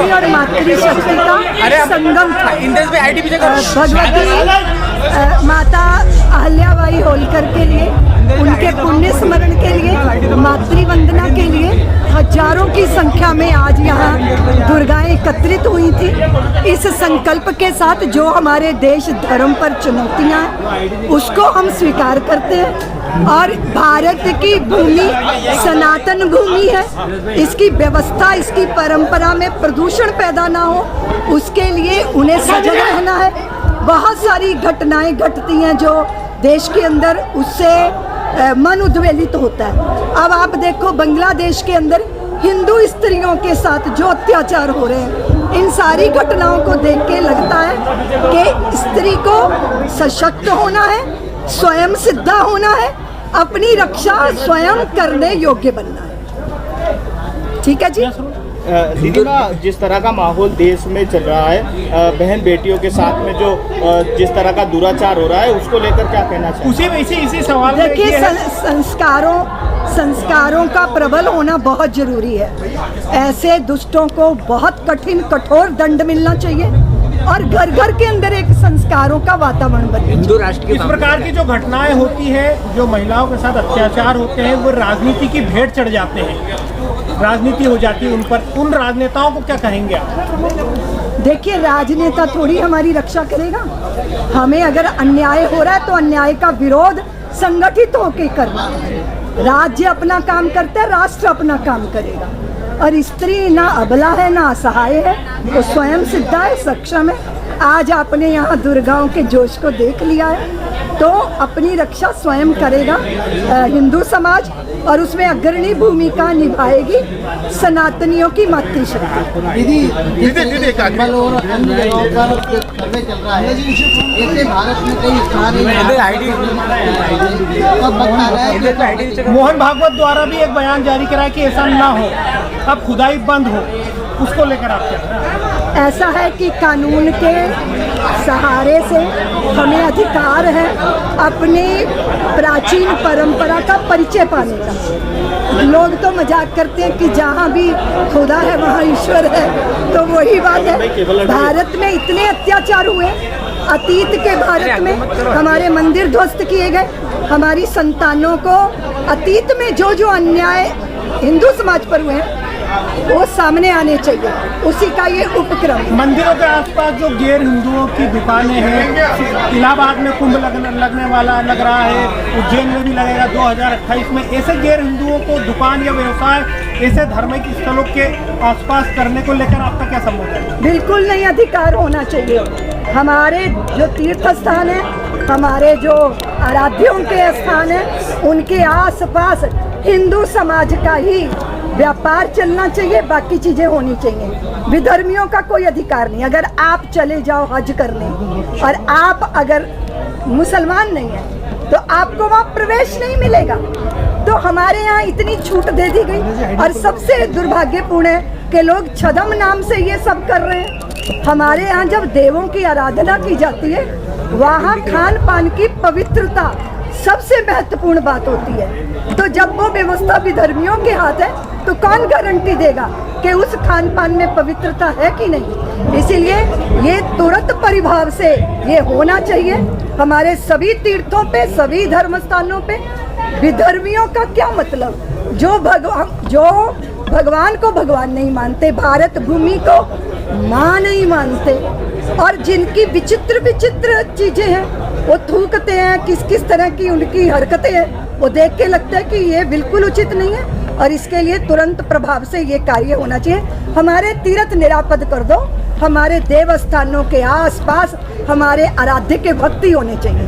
नारी और मातृशक्ति का संगम था। भगवती माता अहल्याबाई होलकर के लिए, उनके पुण्य स्मरण के लिए, मातृवंदना के लिए हजारों की संख्या में आज यहाँ दुर्गाएं एकत्रित हुई थी। इस संकल्प के साथ जो हमारे देश धर्म पर चुनौतियाँ हैं उसको हम स्वीकार करते हैं और भारत की भूमि सनातन भूमि है, इसकी व्यवस्था, इसकी परंपरा में प्रदूषण पैदा ना हो उसके लिए उन्हें सजग रहना है। बहुत सारी घटनाएं घटती हैं जो देश के अंदर, उससे मन उद्वेलित होता है। अब आप देखो बांग्लादेश के अंदर हिंदू स्त्रियों के साथ जो अत्याचार हो रहे हैं, इन सारी घटनाओं को देख के लगता है कि स्त्री को सशक्त होना है, स्वयं सिद्धा होना है, अपनी रक्षा स्वयं करने योग्य बनना है। ठीक है जी। दीदी माँ, जिस तरह का माहौल देश में चल रहा है, बहन बेटियों के साथ में जो जिस तरह का दुराचार हो रहा है उसको लेकर क्या कहना चाहिए? इसी सवाल में देखिए, संस्कारों का प्रबल होना बहुत जरूरी है। ऐसे दुष्टों को बहुत कठिन कठोर दंड मिलना चाहिए और घर घर के अंदर एक संस्कारों का वातावरण बने। हिंदू राष्ट्र की इस प्रकार की जो घटनाएं होती है, जो महिलाओं के साथ अत्याचार होते हैं, वो राजनीति की भेंट चढ़ जाते हैं, राजनीति हो जाती है उन पर। उन राजनेताओं को क्या कहेंगे आप? देखिए, राजनेता थोड़ी हमारी रक्षा करेगा। हमें अगर अन्याय हो रहा है तो अन्याय का विरोध संगठित होकर करना है। राज्य अपना काम करता है, राष्ट्र अपना काम करेगा। और स्त्री ना अबला है ना असहाय है, वो स्वयं सिद्धा है, सक्षम है। आज आपने यहाँ दुर्गाओं के जोश को देख लिया है, तो अपनी रक्षा स्वयं करेगा हिंदू समाज, और उसमें अग्रणी भूमिका निभाएगी सनातनियों की मातृशक्ति। दीदी चल रहा है, ऐसे भारत में कई स्थान मोहन भागवत द्वारा भी एक बयान जारी करा है कि ऐसा ना हो, अब खुदाई बंद हो, उसको लेकर आप क्या? ऐसा है कि कानून के सहारे से हमें अधिकार है अपनी प्राचीन परंपरा का परिचय पाने का। लोग तो मजाक करते हैं कि जहाँ भी खुदा है वहाँ ईश्वर है, तो वही बात है। भारत में इतने अत्याचार हुए, अतीत के भारत में हमारे मंदिर ध्वस्त किए गए, हमारी संतानों को अतीत में जो जो अन्याय हिंदू समाज पर हुए हैं वो सामने आने चाहिए, उसी का ये उपक्रम। मंदिरों के आसपास जो गैर हिंदुओं की दुकानें हैं, इलाहाबाद में कुंभ लगने वाला लग रहा है, उज्जैन में भी लगेगा 2028 में। ऐसे गैर हिंदुओं को दुकान या व्यवसाय ऐसे धार्मिक स्थलों के आसपास करने को लेकर आपका क्या संबंध है? बिल्कुल नहीं, अधिकार होना चाहिए। हमारे जो तीर्थ स्थान है, हमारे जो आराध्यों के स्थान है, उनके आसपास हिंदू समाज का ही व्यापार चलना चाहिए, बाकी चीजें होनी चाहिए। विधर्मियों का कोई अधिकार नहीं। अगर आप चले जाओ हज करने और आप अगर मुसलमान नहीं है तो आपको वहाँ प्रवेश नहीं मिलेगा। तो हमारे यहाँ इतनी छूट दे दी गई, और सबसे दुर्भाग्यपूर्ण है कि लोग छदम नाम से ये सब कर रहे हैं। हमारे यहाँ जब देवों की आराधना की जाती है, वहाँ खान पान की पवित्रता सबसे महत्वपूर्ण बात होती है। तो जब वो व्यवस्था विधर्मियों के हाथ है तो कौन गारंटी देगा कि उस खान पान में पवित्रता है कि नहीं? इसीलिए ये तुरंत परिभाव से ये होना चाहिए। हमारे सभी तीर्थों पे, सभी धर्म स्थानों पे विधर्मियों का क्या मतलब? जो भगवान को भगवान नहीं मानते, भारत भूमि को माँ नहीं मानते, और जिनकी विचित्र विचित्र चीजें हैं वो थूकते हैं, किस किस तरह की उनकी हरकतें हैं, वो देख के लगता है कि ये बिल्कुल उचित नहीं है। और इसके लिए तुरंत प्रभाव से ये कार्य होना चाहिए। हमारे तीर्थ निरापद कर दो, हमारे देवस्थानों के आसपास हमारे आराध्य के भक्ति होने चाहिए।